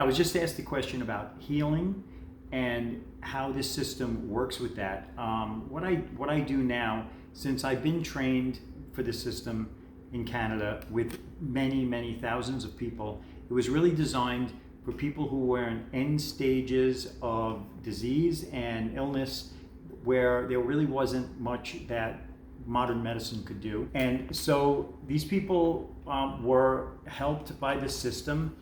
I was just asked the question about healing and how this system works with that. What I do now, since I've been trained for the system in Canada with many thousands of people, it was really designed for people who were in end stages of disease and illness where there really wasn't much that modern medicine could do. And so these people were helped by the system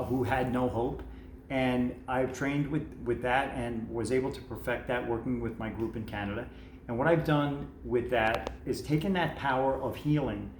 who had no hope. And I've trained with that and was able to perfect that working with my group in Canada. And what I've done with that is taken that power of healing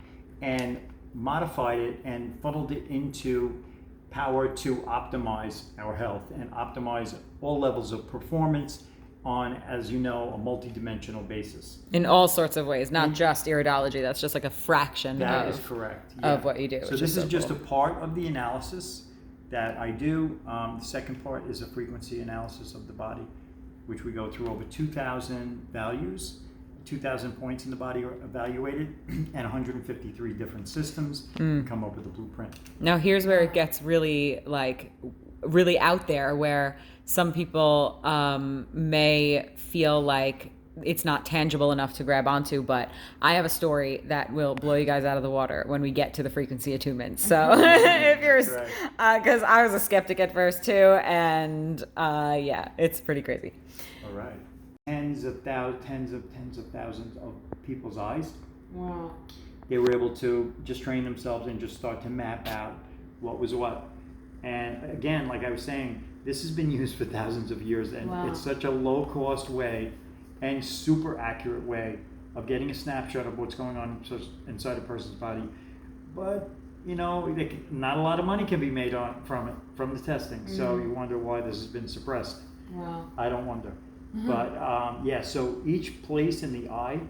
and modified it and funneled it into power to optimize our health and optimize all levels of performance on, as you know, a multi-dimensional basis. In all sorts of ways, not just iridology. That's just like a fraction That is correct. of what you do. So this is just a part of the analysis that I do. The second part is a frequency analysis of the body, which we go through over 2,000 values, 2,000 points in the body are evaluated, and 153 different systems come up with a blueprint. Now here's where it gets really out there, where some people may feel like it's not tangible enough to grab onto, but I have a story that will blow you guys out of the water when we get to the frequency attunements. So if you're, because I was a skeptic at first too, and yeah, it's pretty crazy. All right. Tens of thousands of people's eyes. Wow. They were able to just train themselves and just start to map out what was what. And again, like I was saying, this has been used for thousands of years, and it's such a low-cost way and super accurate way of getting a snapshot of what's going on inside a person's body. But you know, not a lot of money can be made from the testing. So you wonder why this has been suppressed. Wow. I don't wonder. But yeah, so each place in the eye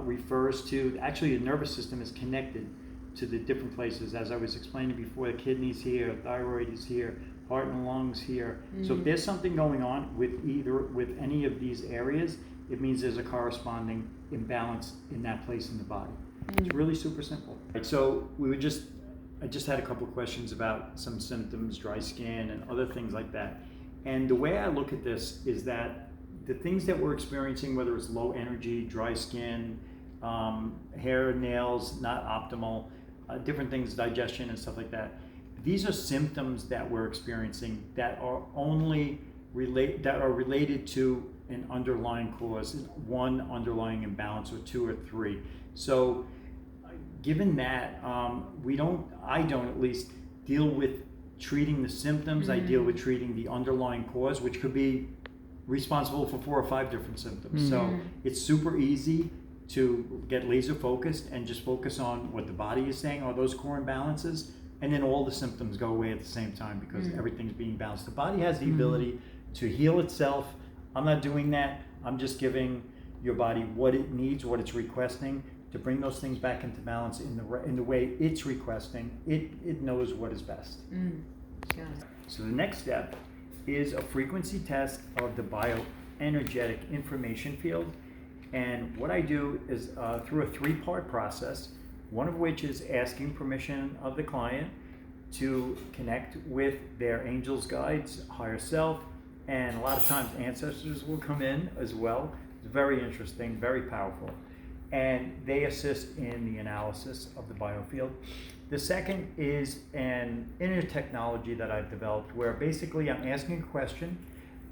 refers to, actually the nervous system is connected to the different places. As I was explaining before, the kidneys here, thyroid is here, heart and lungs here. So if there's something going on with any of these areas, it means there's a corresponding imbalance in that place in the body. It's really super simple. So I just had a couple of questions about some symptoms, dry skin and other things like that. And the way I look at this is that the things that we're experiencing, whether it's low energy, dry skin, hair, nails, not optimal, different things, digestion and stuff like that, these are symptoms that we're experiencing that are related to an underlying cause, one underlying imbalance or two or three. So given that, I don't at least deal with treating the symptoms. I deal with treating the underlying cause, which could be responsible for 4 or 5 different symptoms. So it's super easy to get laser focused and just focus on what the body is saying, are those core imbalances, and then all the symptoms go away at the same time because everything's being balanced. The body has the ability to heal itself. I'm not doing that. I'm just giving your body what it needs, what it's requesting, to bring those things back into balance in the way it's requesting. It knows what is best. So the next step is a frequency test of the bioenergetic information field. And what I do is through a 3-part process, one of which is asking permission of the client to connect with their angels, guides, higher self, and a lot of times ancestors will come in as well. It's very interesting, very powerful. And they assist in the analysis of the biofield. The second is an inner technology that I've developed where basically I'm asking a question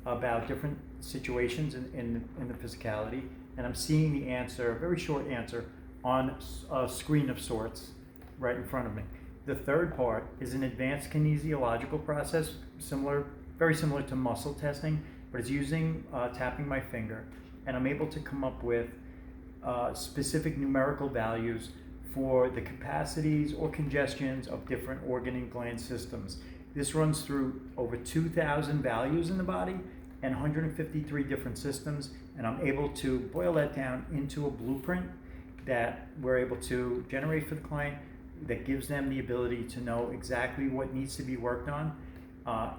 about different situations in the physicality, and I'm seeing the answer, a very short answer, on a screen of sorts right in front of me. The third part is an advanced kinesiological process, very similar to muscle testing, but it's using tapping my finger, and I'm able to come up with specific numerical values for the capacities or congestions of different organ and gland systems. This runs through over 2,000 values in the body and 153 different systems, and I'm able to boil that down into a blueprint that we're able to generate for the client that gives them the ability to know exactly what needs to be worked on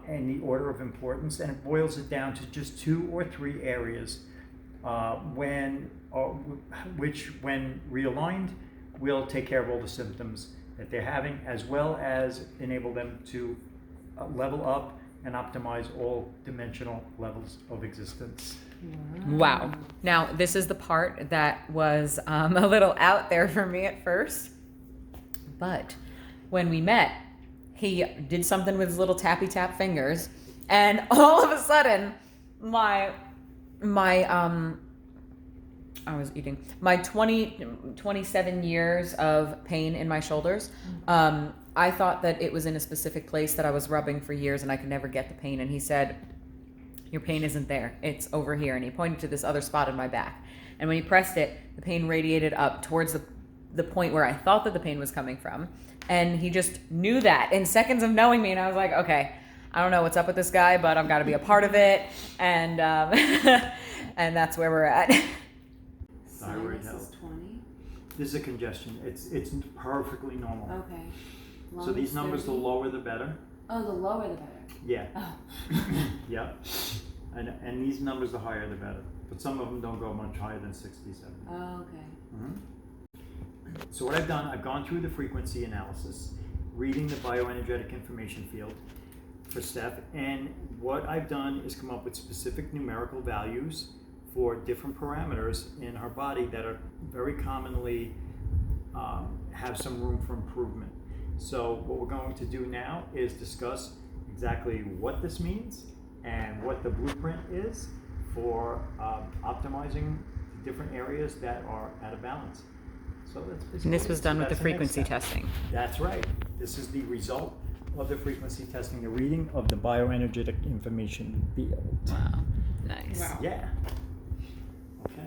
and the order of importance, and it boils it down to just 2 or 3 areas which when realigned will take care of all the symptoms that they're having, as well as enable them to level up and optimize all dimensional levels of existence. Wow. Now, this is the part that was a little out there for me at first. But when we met, he did something with his little tappy tap fingers. And all of a sudden, my I was eating. My 27 years of pain in my shoulders, I thought that it was in a specific place that I was rubbing for years and I could never get the pain. And he said, your pain isn't there. It's over here. And he pointed to this other spot in my back. And when he pressed it, the pain radiated up towards the point where I thought that the pain was coming from. And he just knew that in seconds of knowing me. And I was like, okay, I don't know what's up with this guy, but I've got to be a part of it. And and that's where we're at. Thyroid Sinus health. is 20. This is a congestion. It's perfectly normal. Okay. So these Lungs, numbers, the 30. lower the better. Oh, the lower the better. Yeah. Oh. Yeah. And these numbers, the higher the better. But some of them don't go much higher than 67. Oh, okay. So what I've done, I've gone through the frequency analysis, reading the bioenergetic information field for Steph, and what I've done is come up with specific numerical values for different parameters in her body that are very commonly have some room for improvement. So what we're going to do now is discuss exactly what this means and what the blueprint is for optimizing different areas that are out of balance. So that's basically And this was done with the that's next frequency step. testing. That's right. This is the result of the frequency testing, the reading of the bioenergetic information field. Wow. Nice. Wow. Yeah. Okay.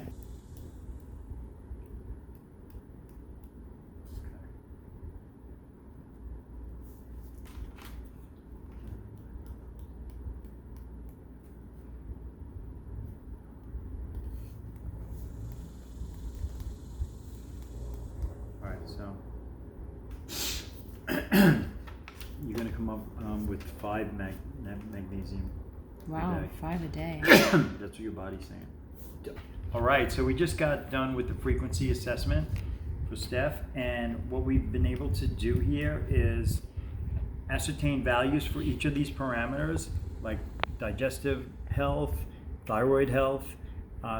All right, so you're going to come up with 5 magnesium. Wow, Okay. 5 a day. That's what your body's saying. All right, so we just got done with the frequency assessment for Steph, and what we've been able to do here is ascertain values for each of these parameters, like digestive health, thyroid health,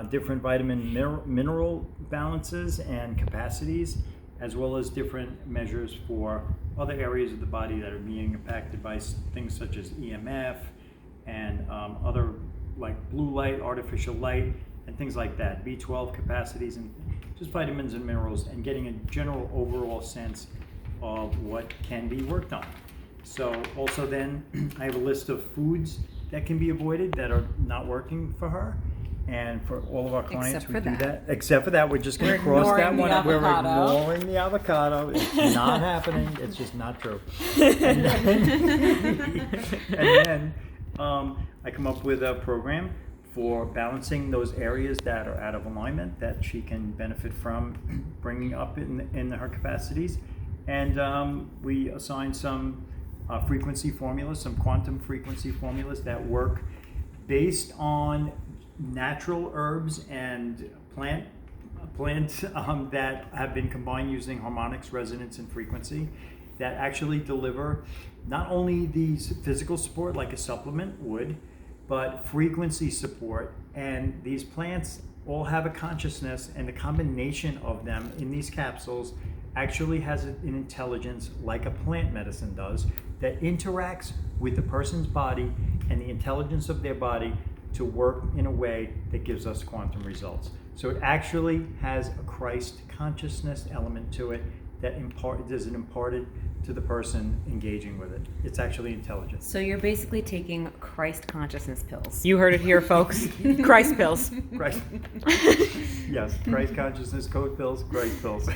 different vitamin mineral balances and capacities, as well as different measures for other areas of the body that are being impacted by things such as EMF and other like blue light, artificial light, and things like that, B12 capacities, and just vitamins and minerals, and getting a general overall sense of what can be worked on. So also then I have a list of foods that can be avoided that are not working for her. And for all of our clients, Except we for do that. that. Except for that, we're just going to We're cross that ignoring one. the We're avocado. ignoring the avocado. It's not happening. It's just not true. And then I come up with a program for balancing those areas that are out of alignment that she can benefit from bringing up in her capacities. And we assign some frequency formulas, some quantum frequency formulas that work based on natural herbs and plants that have been combined using harmonics, resonance, and frequency that actually deliver not only these physical support like a supplement would, but frequency support. And these plants all have a consciousness, and the combination of them in these capsules actually has an intelligence like a plant medicine does that interacts with the person's body and the intelligence of their body to work in a way that gives us quantum results. So it actually has a Christ consciousness element to it that is imparted to the person engaging with it. It's actually intelligent. So you're basically taking Christ consciousness pills. You heard it here, folks. Christ pills. Christ. Yes, Christ consciousness, code pills, Christ pills.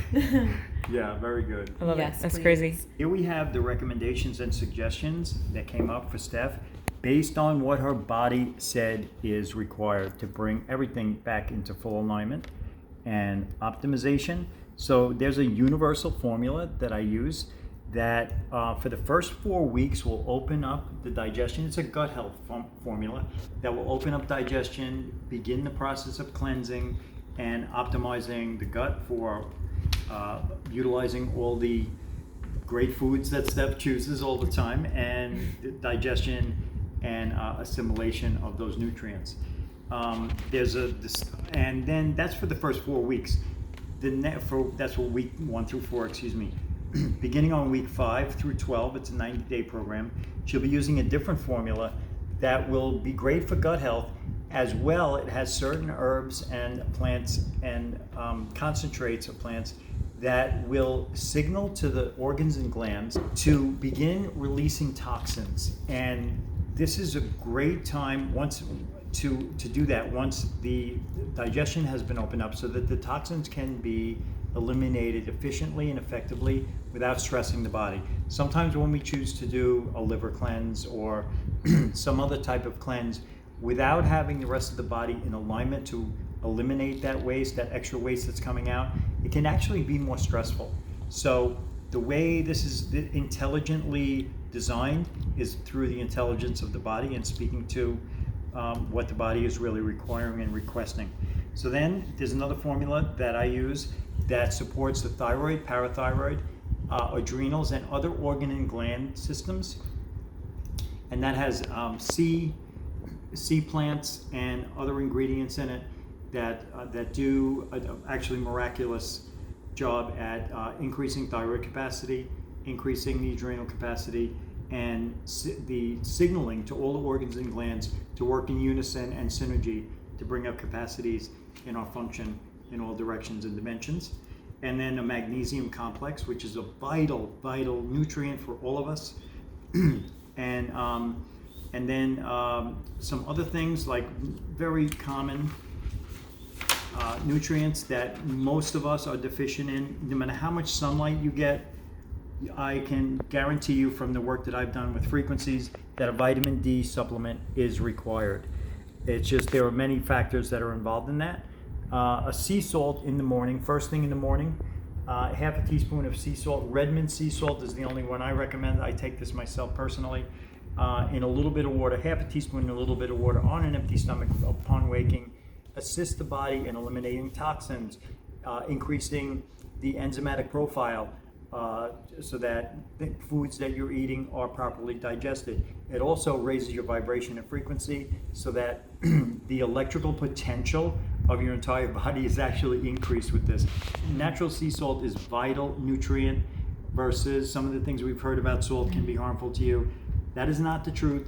Yeah, very good. I love Yes, it. That's please. crazy. Here we have the recommendations and suggestions that came up for Steph based on what her body said is required to bring everything back into full alignment and optimization. So there's a universal formula that I use that for the first 4 weeks will open up the digestion. It's a gut health formula that will open up digestion, begin the process of cleansing and optimizing the gut for utilizing all the great foods that Steph chooses all the time, and digestion and assimilation of those nutrients. And then that's for the first 4 weeks. That's for week 1 through 4, excuse me. Beginning on week 5 through 12, it's a 90-day program. She'll be using a different formula that will be great for gut health. As well, it has certain herbs and plants and concentrates of plants that will signal to the organs and glands to begin releasing toxins. And this is a great time to do that once the digestion has been opened up, so that the toxins can be eliminated efficiently and effectively without stressing the body. Sometimes when we choose to do a liver cleanse or some other type of cleanse without having the rest of the body in alignment to eliminate that waste, that extra waste that's coming out, it can actually be more stressful. So the way this is intelligently designed is through the intelligence of the body and speaking to what the body is really requiring and requesting. So then there's another formula that I use that supports the thyroid, parathyroid, adrenals, and other organ and gland systems. And that has sea plants and other ingredients in it that do actually miraculous job at increasing thyroid capacity, increasing the adrenal capacity, and the signaling to all the organs and glands to work in unison and synergy to bring up capacities in our function in all directions and dimensions. And then a magnesium complex, which is a vital nutrient for all of us. And then some other things like very common nutrients that most of us are deficient in. No matter how much sunlight you get, I can guarantee you from the work that I've done with frequencies that a vitamin D supplement is required. It's just there are many factors that are involved in that. A sea salt in the morning, first thing in the morning, half a teaspoon of sea salt. Redmond sea salt is the only one I recommend. I take this myself personally. In a little bit of water, half a teaspoon in a little bit of water on an empty stomach upon waking, assist the body in eliminating toxins, increasing the enzymatic profile so that the foods that you're eating are properly digested. It also raises your vibration and frequency so that the electrical potential of your entire body is actually increased with this. Natural sea salt is vital nutrient versus some of the things we've heard about salt can be harmful to you. That is not the truth.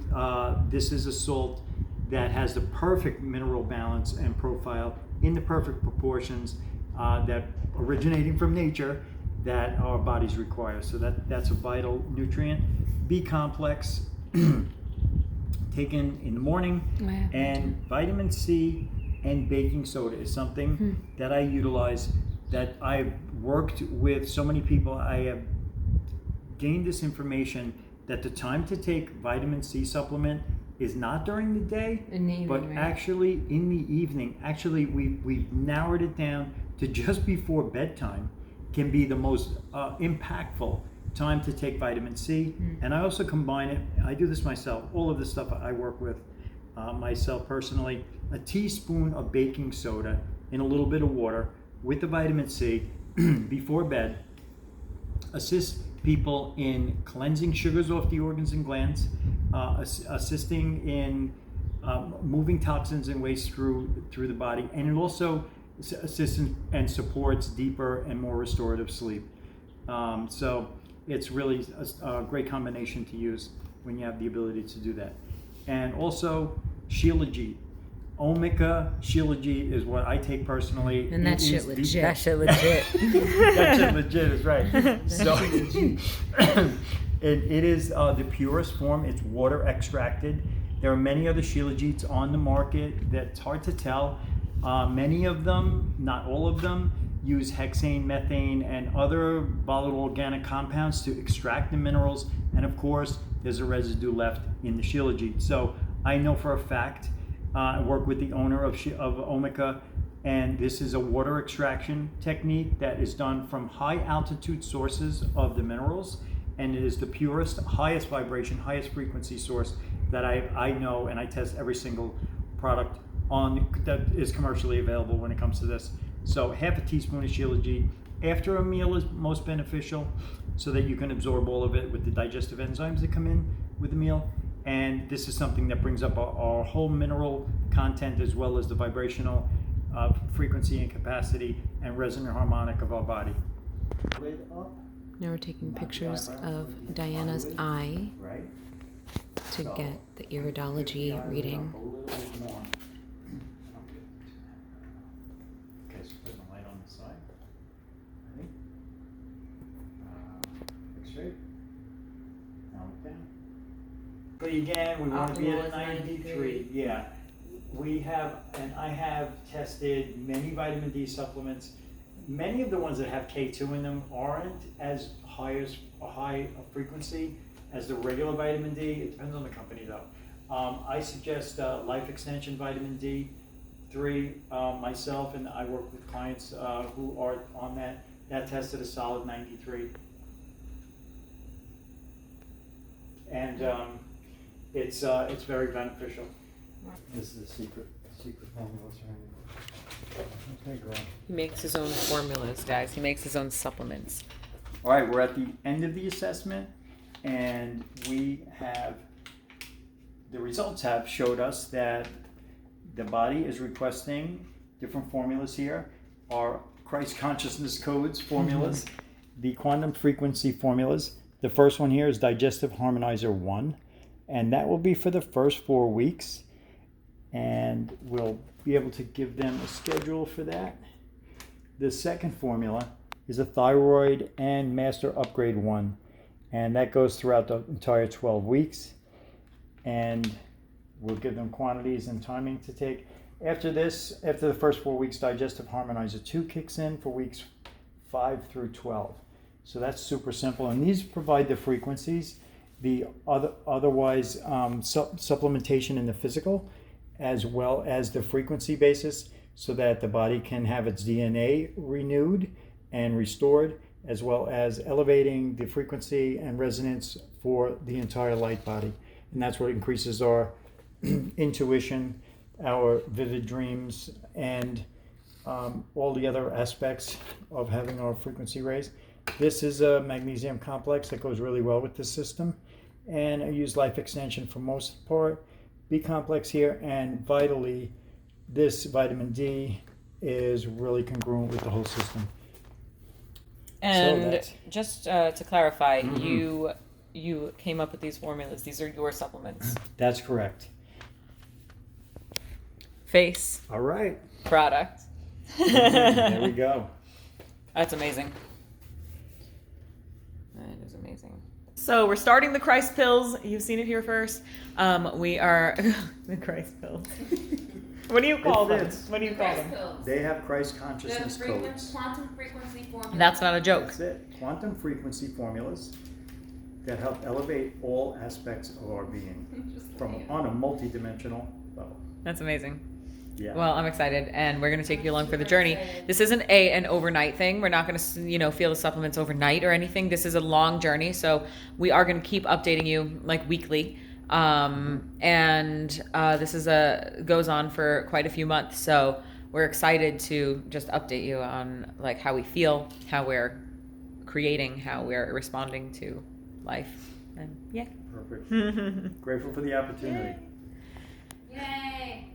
This is a salt that has the perfect mineral balance and profile in the perfect proportions that originating from nature that our bodies require. So that's a vital nutrient. B complex taken in the morning, and vitamin C and baking soda is something that I utilize, that I've worked with so many people. I have gained this information that the time to take vitamin C supplement is not during the day, but actually in the evening. Actually, we've narrowed it down to just before bedtime can be the most impactful time to take vitamin C. And I also combine it, I do this myself, all of this stuff I work with myself personally, a teaspoon of baking soda in a little bit of water with the vitamin C before bed assists people in cleansing sugars off the organs and glands, assisting in moving toxins and waste through the body, and it also assists and supports deeper and more restorative sleep. So it's really a great combination to use when you have the ability to do that. And also Shilajit. Omica Shilajit is what I take personally. And that shit legit. That shit legit. That shit legit is right. So it is the purest form. It's water extracted. There are many other Shilajits on the market that's hard to tell. Many of them, not all of them, use hexane, methane, and other volatile organic compounds to extract the minerals. And of course, there's a residue left in the Shilajit. So I know for a fact, I work with the owner of Omica, and this is a water extraction technique that is done from high altitude sources of the minerals, and it is the purest, highest vibration, highest frequency source that I know, and I test every single product on that is commercially available when it comes to this. So half a teaspoon of Shilajit after a meal is most beneficial. so that you can absorb all of it with the digestive enzymes that come in with the meal. And this is something that brings up our whole mineral content as well as the vibrational frequency and capacity and resonant harmonic of our body. Lid up. Now we're taking pictures of Diana's eye Right. to get the iridology reading. A little bit more. Okay, so put the light on the side. Ready? Look straight. Now look down. But again, we want to be at Optimal is 93. Yeah. We have, and I have tested many vitamin D supplements. Many of the ones that have K2 in them aren't as high as a high frequency as the regular vitamin D. It depends on the company though. I suggest Life Extension vitamin D3 myself, and I work with clients who are on that. That tested a solid 93. And it's very beneficial. This is the secret formulas. Okay, girl. He makes his own formulas, guys. He makes his own supplements. All right, we're at the end of the assessment, and the results have showed us that the body is requesting different formulas here. Our Christ consciousness codes formulas, the quantum frequency formulas. The first one here is Digestive Harmonizer 1, and that will be for the first 4 weeks. And we'll be able to give them a schedule for that. The second formula is a Thyroid and Master Upgrade 1, and that goes throughout the entire 12 weeks. And we'll give them quantities and timing to take. After this, after the first 4 weeks, Digestive Harmonizer 2 kicks in for weeks 5 through 12. So that's super simple, and these provide the frequencies, the otherwise supplementation in the physical, as well as the frequency basis, so that the body can have its DNA renewed and restored, as well as elevating the frequency and resonance for the entire light body. And that's what increases our intuition, our vivid dreams, and all the other aspects of having our frequency raised. This is a magnesium complex that goes really well with this system. And I use Life Extension for most part. B complex here, and vitally, this vitamin D is really congruent with the whole system. And just to clarify, you came up with these formulas. These are your supplements. That's correct. Face, All right. product. There we go. That's amazing. That is amazing. So we're starting the Christ pills. You've seen it here first. We are the Christ pills. What do you call them? fits. What do you call them? They have Christ consciousness codes. Quantum frequency formula. That's not a joke. That's it. Quantum frequency formulas that help elevate all aspects of our being on a multi-dimensional level. That's amazing. Yeah. Well, I'm excited, and we're going to take you along for the journey. This isn't an overnight thing. We're not going to, feel the supplements overnight or anything. This is a long journey, so we are going to keep updating you like weekly. This goes on for quite a few months, so we're excited to just update you on like how we feel, how we're creating, how we're responding to life, and yeah. Perfect. Grateful for the opportunity. Yay!